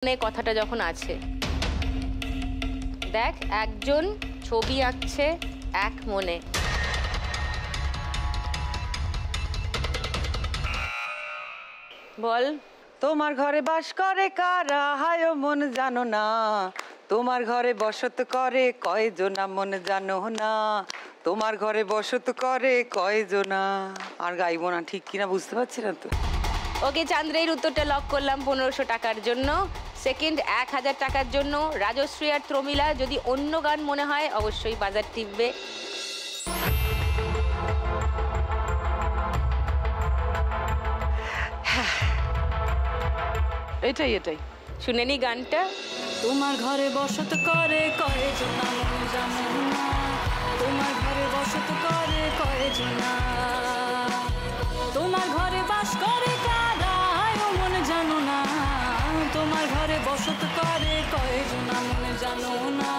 কথাটা যখন আছে, দেখ একজন ছবি আঁকছে এক মনে। বল। তোমার ঘরে বাস করে কারা হায় মন জানো না, তোমার ঘরে বসত করে কয়জনা মন জানো না, তোমার ঘরে বসত করে কয়জনা। আর গাইবো না, ঠিক কিনা বুঝতে পারছি না তো। ওকে, চান্দ্রের উত্তরটা লক করলাম 1500 টাকার জন্য। সেকেন্ড 1000 টাকার জন্য রাজশ্রী আর প্রমিলা। যদি অন্য গান মনে হয় অবশ্যই বাজার টিপবে। এটাই শুনে নি গানটা। তোমার ঘরে বসত করে কয়জনা মন জানো না, তোমার ঘরে বসত করে কয়জনা, তোমার ঘরে বাস করে কারা মন জানো না, তোমার ঘরে বসত করে কয়জনা মন জানো না,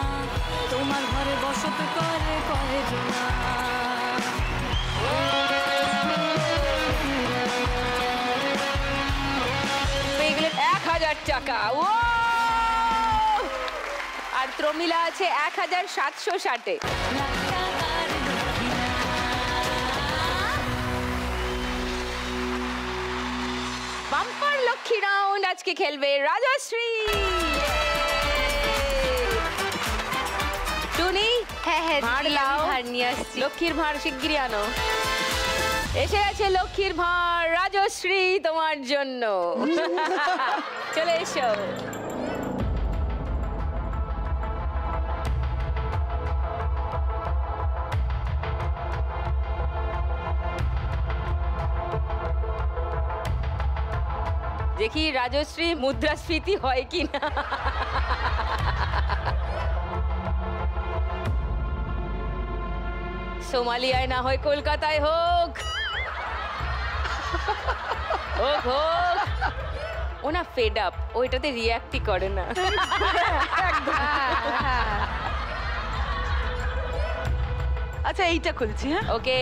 তোমার ঘরে বসত করে কয়জনা। পেয়ে গেলেন 1000 টাকা। ও আর প্রমিলা আছে 1760-এ। বাম্পার লক্ষ্মী রাউন্ড আজকে খেলবে রাজশ্রী। টুনি, ভাঁড় লাও, লক্ষ্মীর ভাঁড় শিগগিরই আনো। এসে গেছে লক্ষ্মীর ভাঁড় রাজশ্রী তোমার জন্য। চলে এসো। দেখি রাজশ্রী মুদ্রাস্ফীতি হয় কিনা। সোমালিয়ায় না হয় কলকাতায় হোক, হোক হোক। ও না ফেড আপ, ওইটাতে রিয়াক্টই করে না। আচ্ছা এইটা খুলছি। হ্যাঁ ওকে,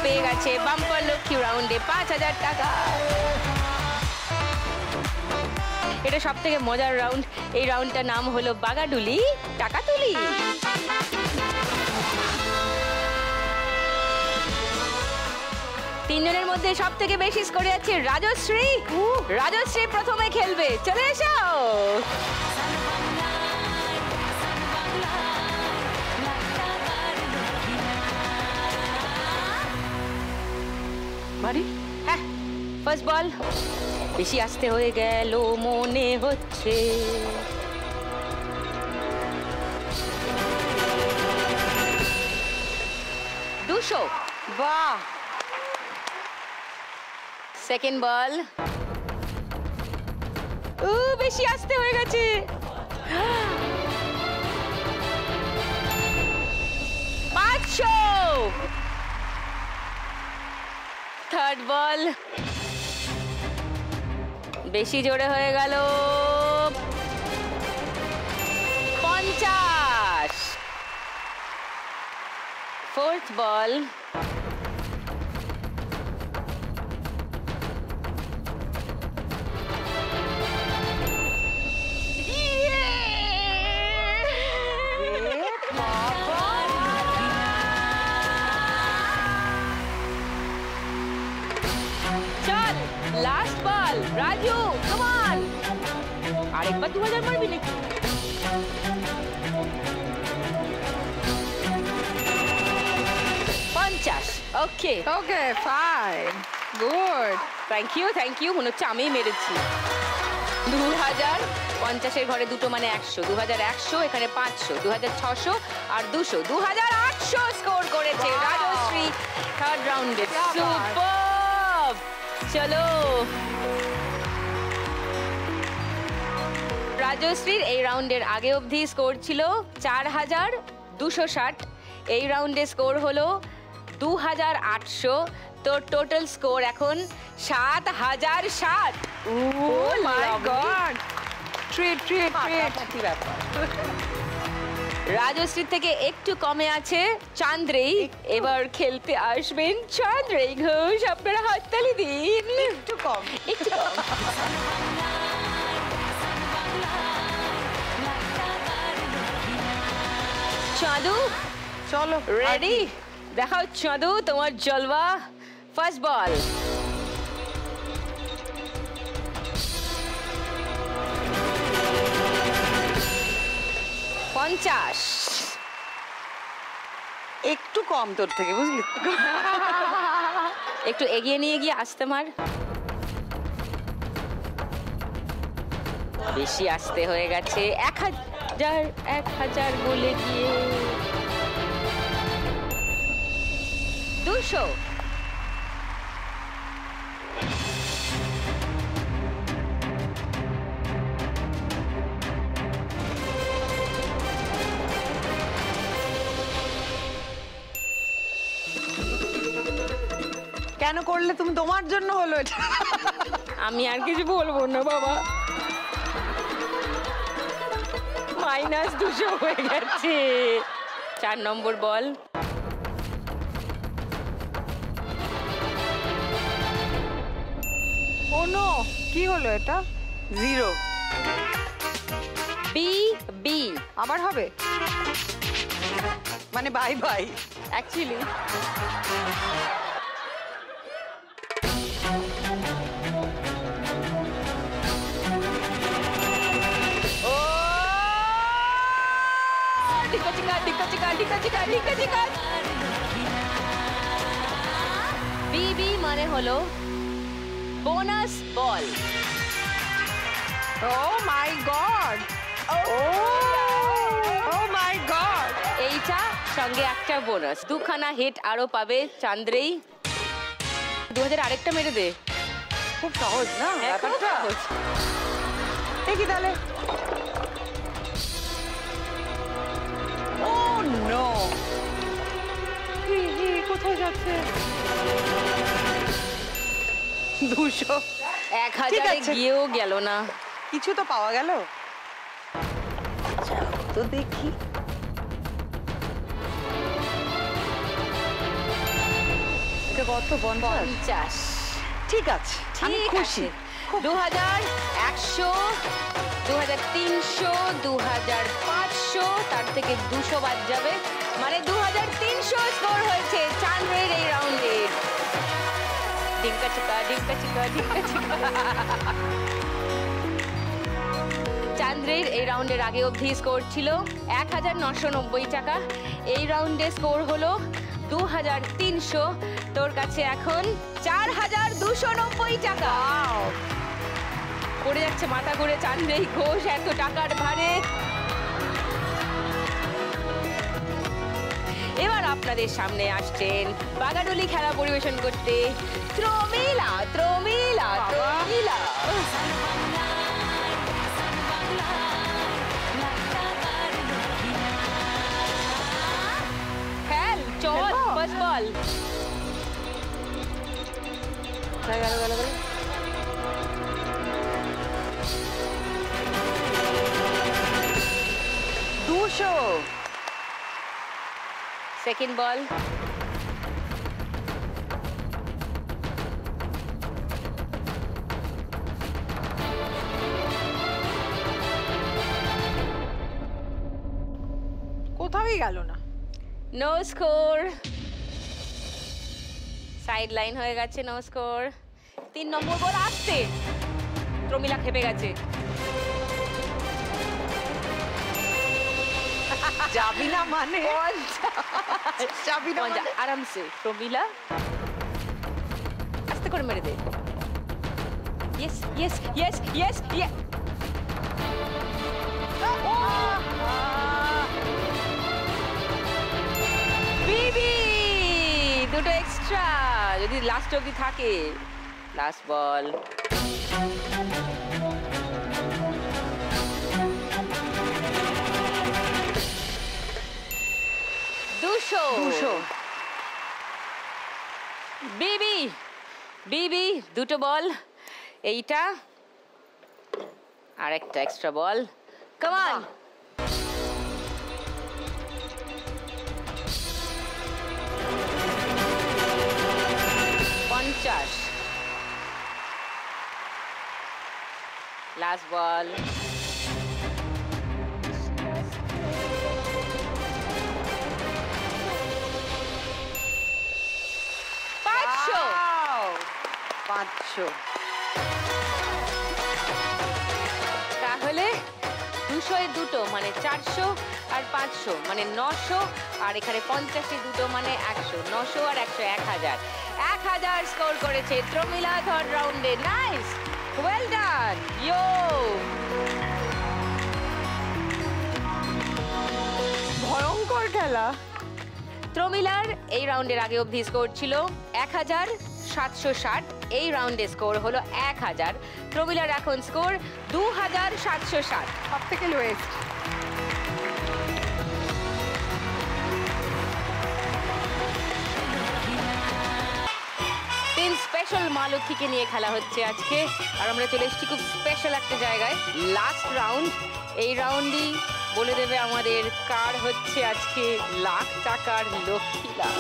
পেয়ে গেছে বাম্পার লক্ষ্মী রাউন্ডে 5000 টাকা। এটা সব থেকে মজার রাউন্ড। এই রাউন্ডটার নাম হলো বাগাডুলি টাকা তুলি। তিনজনের মধ্যে সব থেকে বেশি স্কোরে আছে রাজশ্রী। রাজশ্রী প্রথমে খেলবে, চলে এসো। বাড়ি হ্যাঁ, ফার্স্ট বল। বেশি আসতে হয়ে গেল মনে হচ্ছে। দুশো। বাহ। Second ball. বেশি আসতে হয়ে গেছে। 500। Third ball. বেশি জোরে হয়ে গেল। 50। Fourth ball. চল last ball Raju, come on. আরেকবার 2000 মারবি নাকি? Okay okay fine good thank you মনে হচ্ছে আমি মেরেছি। 2000 50-এর ঘরে দুটো মানে 100, 2100, এখানে 500, 2600 আর 200, 2800 স্কোর করেছে রাজশ্রী থার্ড রাউন্ডে। সুপার। চলো, রাজশ্রীর এই রাউন্ডের আগে অবধি স্কোর ছিল 4260। এই রাউন্ডে স্কোর হলো 2800। তোর টোটাল স্কোর এখন 7007। Oh my God. Treat. ফাটাফাটি ব্যাপার। রাজশ্রীর থেকে একটু কমে আছে চান্দ্রেই। এবার খেলতে আসবেন চান্দ্রেই ঘোষ। আপনারা হাততালি দিন। একটু কম। একটু কম। চাঁদু চলো রেডি? দেখাও চাঁদু তোমার জলওয়া। ফার্স্ট বল। পঞ্চাশ। একটু কম তোর থেকে, বুঝলি? একটু এগিয়ে নিয়ে গিয়ে আসতে মার। বেশি আসতে হয়ে গেছে। 1000 বলে গিয়ে 200। কেন করলে তুমি? তোমার জন্য হলো এটা। আমি আর কিছু বলবো না বাবা। -200 হয়ে গেছে। 4 নম্বর বল। Oh no. কি হলো এটা? 0। বি আবার হবে? মানে বাই বাই। অ্যাকচুয়ালি বিবি মানে হলো bonus ball. Oh my God. Oh my God. এইটা সঙ্গে একটা বোনাস। 2খানা হিট আরো পাবে চান্দ্রেই। 2000 আরেকটা মেরে দে। খুব সহজ না ব্যাপারটা? দেখি তাহলে। ও নো, কোথায় যাচ্ছে? 200। 1000 গিয়েও গেল না। কিছু তো পাওয়া গেল। তো দেখি। এটা কত? 50। ঠিক আছে, আমি খুশি। 2100, 2300, 2500, তার থেকে 200 বাদ যাবে, মানে 2300 স্কোর হয়েছে চান্দ্রের এই রাউন্ডে। ডিঙ্কা চিকা। চান্দ্রের এই রাউন্ডের আগে অবধি স্কোর ছিল 1990 টাকা। এই রাউন্ডে স্কোর হলো 2300। তোর কাছে এখন 4290 টাকা। পড়ে যাচ্ছে মাথা ঘুরে চান্দ্রেই ঘোষ এত টাকার ভারে। এবার আপনাদের সামনে আসছেন বাগাডুলি খেলা পরিবেশন করতে ত্রমিলা। খেল চল। ফার্স্ট বল। গেল। 200। সেকেন্ড বল। কোথাওই গেল না। No score. সাইড লাইন হয়ে গেছে, নো স্কোর। 3 নম্বর বল আসছে। প্রমিলা খেপে গেছে। যাবি না মানে? যাবি না মানে? আরামসে প্রমিলা আস্তে করে মেরে দে। ইয়েস। বিবি দুটো এক্সট্রা যদি লাস্ট অবধি থাকে। লাস্ট বল। 200 200 বিবি বিবি দুটো বল এইটা আর একটা extra ball come on $50 last ball Wow! 500 তাহলে 200 এ দুটো মানে 400 আর 500 মানে 900 আর এখানে 50 এ দুটো মানে 100 900 আর 100 1000 স্কোর করেছে প্রমিলা থার্ড রাউন্ডে নাইস ওয়েল ডান ইয়ো ভয়ঙ্কর খেলা। প্রমিলার এই রাউন্ডের আগে অবধি স্কোর ছিল 1760 এই রাউন্ডে স্কোর হলো 1000 প্রমিলার এখন স্কোর 2760 সব থেকে লোয়েস্ট। তিন স্পেশাল মা লক্ষ্মীকে নিয়ে খেলা হচ্ছে আজকে আর আমরা চলে এসেছি খুব স্পেশাল একটা জায়গায় লাস্ট রাউন্ড এই রাউন্ডই বলে দেবে আমাদের কার হচ্ছে আজকে লাখ টাকার লক্ষ্মী লাভ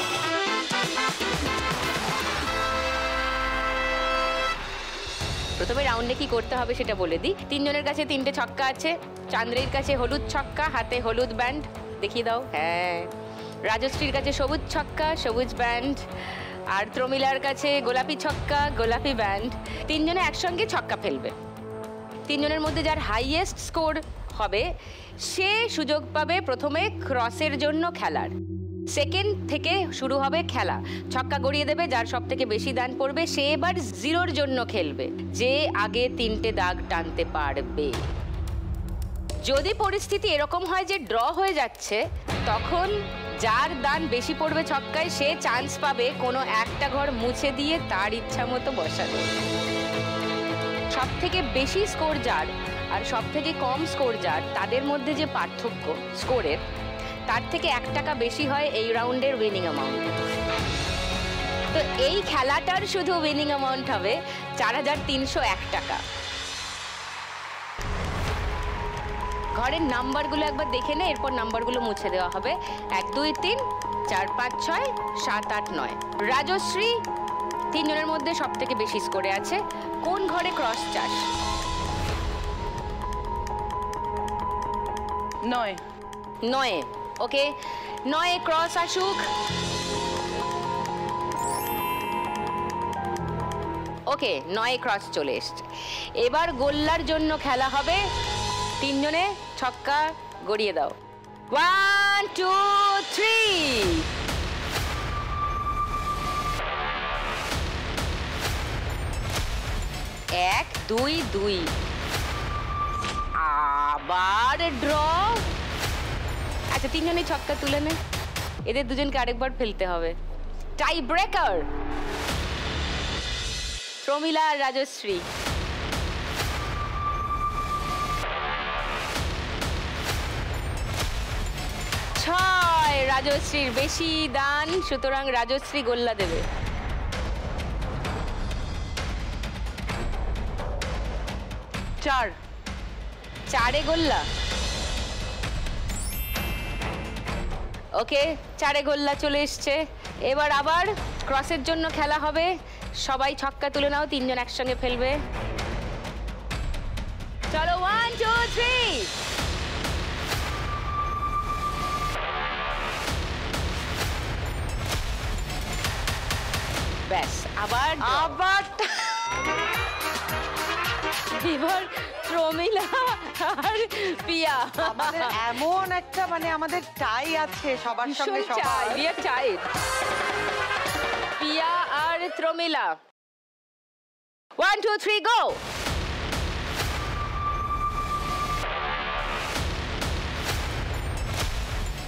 প্রথমে রাউন্ডে কি করতে হবে সেটা বলে দিই তিনজনের কাছে তিনটে ছক্কা আছে চান্দ্রের কাছে হলুদ ছক্কা হাতে হলুদ ব্যান্ড দেখিয়ে দাও হ্যাঁ রাজশ্রীর কাছে সবুজ ছক্কা সবুজ ব্যান্ড আর প্রমিলার কাছে গোলাপি ছক্কা গোলাপি ব্যান্ড তিনজনে একসঙ্গে ছক্কা ফেলবে তিনজনের মধ্যে যার হাইয়েস্ট স্কোর হবে সে সুযোগ পাবে প্রথমে ক্রসের জন্য খেলার সেকেন্ড থেকে শুরু হবে খেলা ছক্কা গড়িয়ে দেবে যার সব থেকে বেশি দান পড়বে সে এবার জিরোর জন্য খেলবে যে আগে তিনটে দাগ টানতে পারবে যদি পরিস্থিতি এরকম হয় যে ড্র হয়ে যাচ্ছে তখন যার দান বেশি পড়বে ছক্কায় সে চান্স পাবে কোনো একটা ঘর মুছে দিয়ে তার ইচ্ছা মতো বসানো সব থেকে বেশি স্কোর যার আর সব থেকে কম স্কোর যার তাদের মধ্যে যে পার্থক্য স্কোরের তার থেকে 1 টাকা বেশি হয় এই রাউন্ডের উইনিং অ্যামাউন্ট তো এই খেলাটার শুধু উইনিং অ্যামাউন্ট হবে 4301 টাকা ঘরের নাম্বারগুলো একবার দেখে নে এরপর নাম্বারগুলো মুছে দেওয়া হবে 1 2 3 4 5 6 7 8 9 রাজশ্রী তিনজনের মধ্যে সব থেকে বেশি স্কোরে আছে কোন ঘরে ক্রস চাস 9 ওকে 9 ক্রস আসুক ওকে 9 ক্রস চলে এসছে এবার গোল্লার জন্য খেলা হবে তিনজনে ছক্কা গড়িয়ে দাও 1 2 3 1 2 2 আবার ড্র আচ্ছা তিনজনই ছক্কা তুলে নে এদের দুজনকে আরেকবার ফেলতে হবে টাই ব্রেকার প্রমিলা আর রাজশ্রী ছয় রাজশ্রীর বেশি দান সুতরাং রাজশ্রী গোল্লা দেবে চারে গোল্লা ওকে চারে গোল্লা চলে এসছে এবার আবার ক্রসের জন্য খেলা হবে সবাই ছক্কা তুলে নাও তিনজন একসঙ্গে ফেলবে চলো 1 2 3 ব্যাস আবার এবার প্রমিলা আর পিয়া আমাদের এমন একটা মানে আমাদের টাই আছে সবার সঙ্গে সবার we are tied পিয়া আর প্রমিলা 1 2 3 গো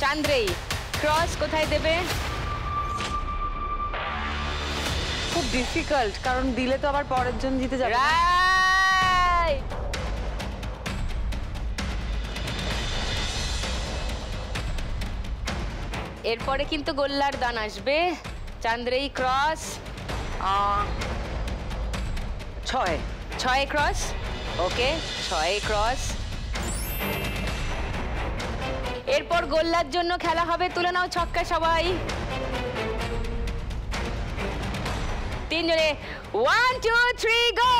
চান্দ্রেই ক্রস কোথায় দেবে খুব ডিফিকাল্ট কারণ দিলে তো আবার পরের জন জিতে যাবে রাইট এরপরে কিন্তু গোল্লার দান আসবে। চান্দ্রেই ক্রস। 6 6 ক্রস। ওকে, 6 ক্রস। এরপর গোল্লার জন্য খেলা হবে। তুলে নাও ছক্কা সবাই। 3 জনে 1 2 3 গো।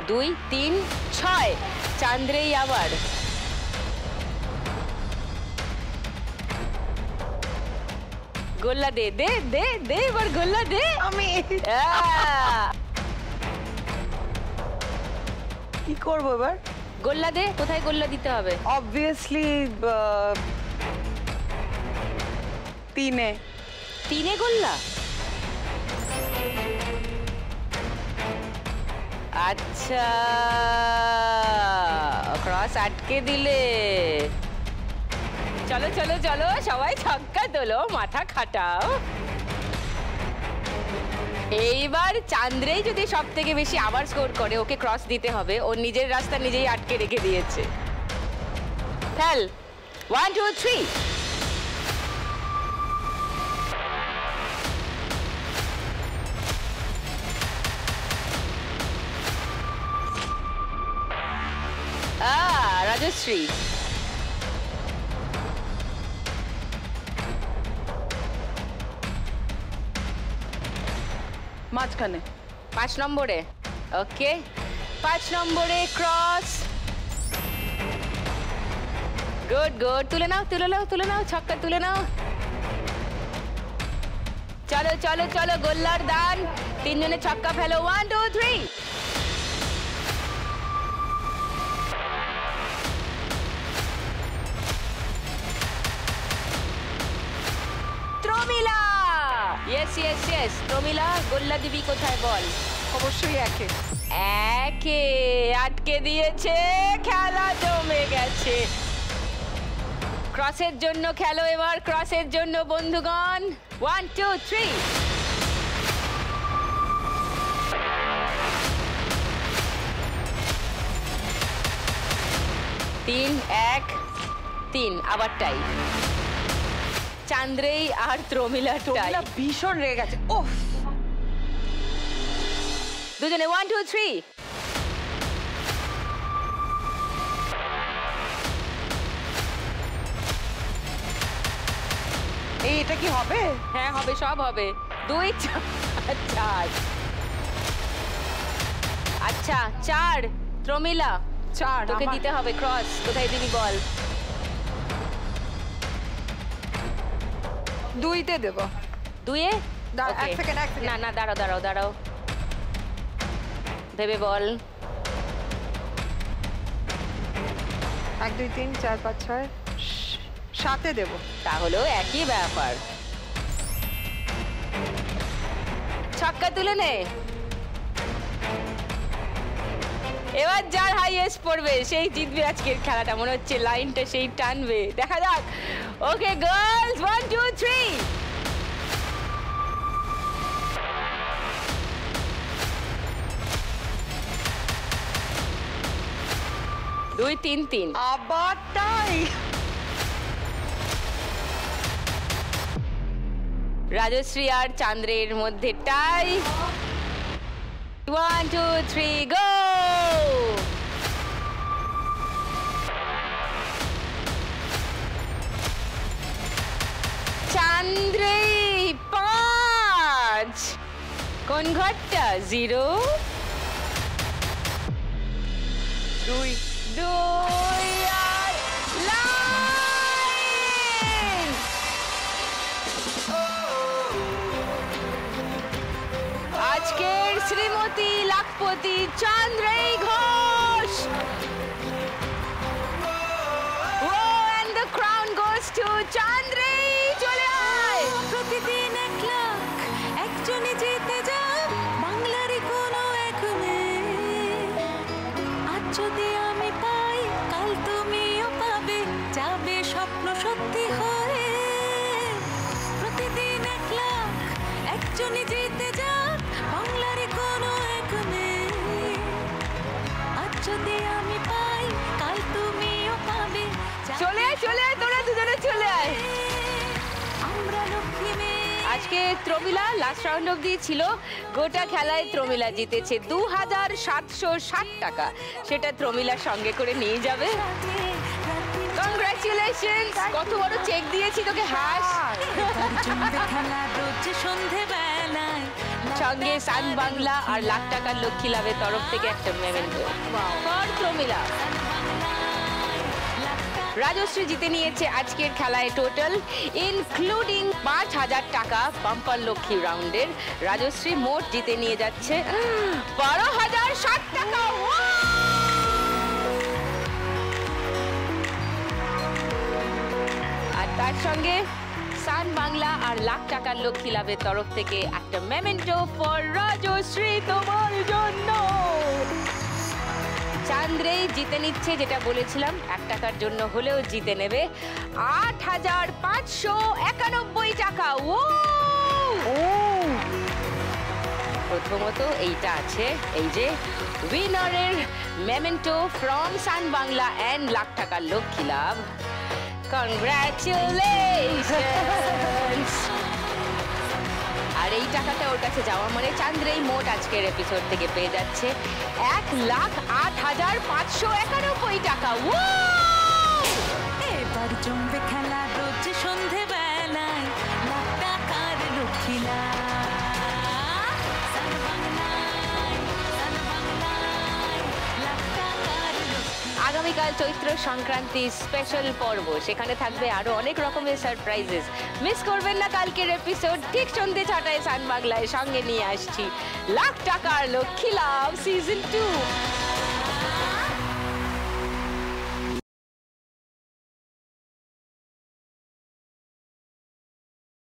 দুই, 3, 6। চান্দ্রেই আবার। গোল্লা দে দে দে দে, এবার গোল্লা দে। আমি আহ! কি করব এবার? গোল্লা দে। কোথায় গোল্লা দিতে হবে? অবভিয়াসলি 3-এ। 3-এ গোল্লা। আচ্ছা, ক্রস আটকে দিলে। চলো চলো চলো, সবাই ছক্কা তোলো, মাথা খাটাও। এইবার চান্দ্রেই যদি সব থেকে বেশি আবার স্কোর করে, ওকে ক্রস দিতে হবে। ওর নিজের রাস্তা নিজেই আটকে রেখে দিয়েছে। খেল। 1 2 3। রাজশ্রী। মাঝখানে 5 নম্বরে। ওকে, 5 নম্বরে ক্রস। Good good. তুলে নাও তুলে নাও তুলে নাও, ছক্কা তুলে নাও। চলো চলো চলো, গোল্লার দান। 3 জনে ছক্কা ফেলো। 1 2 3। Promila. Yes yes yes. Promila, গোল্লা দিবি কোথায় বল? অবশ্যই একে। একে আটকে দিয়েছে। খেলা জমে গেছে। ক্রসের জন্য খেলো এবার, ক্রসের জন্য বন্ধুগণ। 1 2 3। তিন, 1 3। আবার টাই। চান্দ্রেই আর প্রমিলার টাই। ভীষণ রেগে গেছে। ওফ, দুজনে 1 2 3। এটা কি হবে? হ্যাঁ হবে, সব হবে। 2 4। আচ্ছা 4। প্রমিলা 4 তোকে দিতে হবে ক্রস। কোথায় দিবি বল? 2-তে দেব। 2-এ? এক সেকেন্ড। না না, দাঁড়াও দাঁড়াও দাঁড়াও, ভেবে বল। 1 2 3 4 5 6 7-এ দেব। তাহলেও একই ব্যাপার। ছক্কা তুলে নে। এবার যার হাইয়েস্ট পড়বে সেই জিতবে আজকের খেলাটা। মনে হচ্ছে লাইনটা সেই টানবে। দেখা যাক। ওকে গার্লস, 1 2 3। 2 3 3। আবার তাই? রাজশ্রী আর চান্দ্রের মধ্যে টাই। 1 2 3 গো। চান্দ্রেই 5। কোন ঘরটা? 0 2 2 আর লাইন। আজকের Shrimati lakhpati চান্দ্রেই Ghosh. and the crown goes to চান্দ্রেই। চলে আয়। প্রতিদিন 1 লাখ একজনই জিতে যায় বাংলারই কোনো এক মেয়ে। আজ যদি আমি পাই, কাল তুমিও পাবে, যাবে স্বপ্ন সত্যি হয়ে। প্রতিদিন 1 লাখ একজনই জিতে যায় বাংলারই কোনো আজকে ত্রমিলা লাস্ট রাউন্ড অব্দি ছিল, গোটা খেলায় ত্রমিলা জিতেছে 2760 টাকা। সেটা ত্রমিলার সঙ্গে করে নিয়ে যাবে। কংগ্রাচুলেশনস, কত বড় চেক দিয়েছি তোকে, হাস। সঙ্গে সান বাংলা আর লাখ টাকার লক্ষ্মী লাভের তরফ থেকে একটা মেমেন্টো ফর ত্রমিলা। রাজশ্রী জিতে নিয়েছে আজকের খেলায় টোটাল ইনক্লুডিং 5000 টাকা বাম্পার লক্ষ্মী রাউন্ডের। রাজশ্রী মোট জিতে নিয়ে যাচ্ছে 12060 টাকা। আর তার সঙ্গে সান বাংলা আর লাখ টাকার লক্ষ্মী লাভের তরফ থেকে একটা মেমেন্টো ফর রাজশ্রী তোমার জন্য। চান্দ্রেই জিতে নিচ্ছে, যেটা বলেছিলাম 1 টাকার জন্য হলেও জিতে নেবে 8591 টাকা। প্রথমত এইটা আছে, এই যে উইনারের memento from sun Bangla and lakh টাকার লক্ষ্মী লাভ। কংগ্রাচুলেশনস। আর এই টাকাটা ওর কাছে যাওয়া মানে চান্দ্রেই মোট আজকের এপিসোড থেকে পেয়ে যাচ্ছে 1,08,591 টাকা। এবার জমবে খেলা রোজ সন্ধে বেলায়, লাখ টাকার লক্ষ্মী লাভ। আগামীকাল চৈত্র সংক্রান্তি স্পেশাল পর্ব, সেখানে থাকবে আরো অনেক রকমের সারপ্রাইজেস। মিস করবেন না কালকের এপিসোড। ঠিক সন্ধ্যে 6টায় সান বাংলায় সঙ্গে নিয়ে আসছি লাখ টাকার লক্ষ্মী লাভ সিজন 2।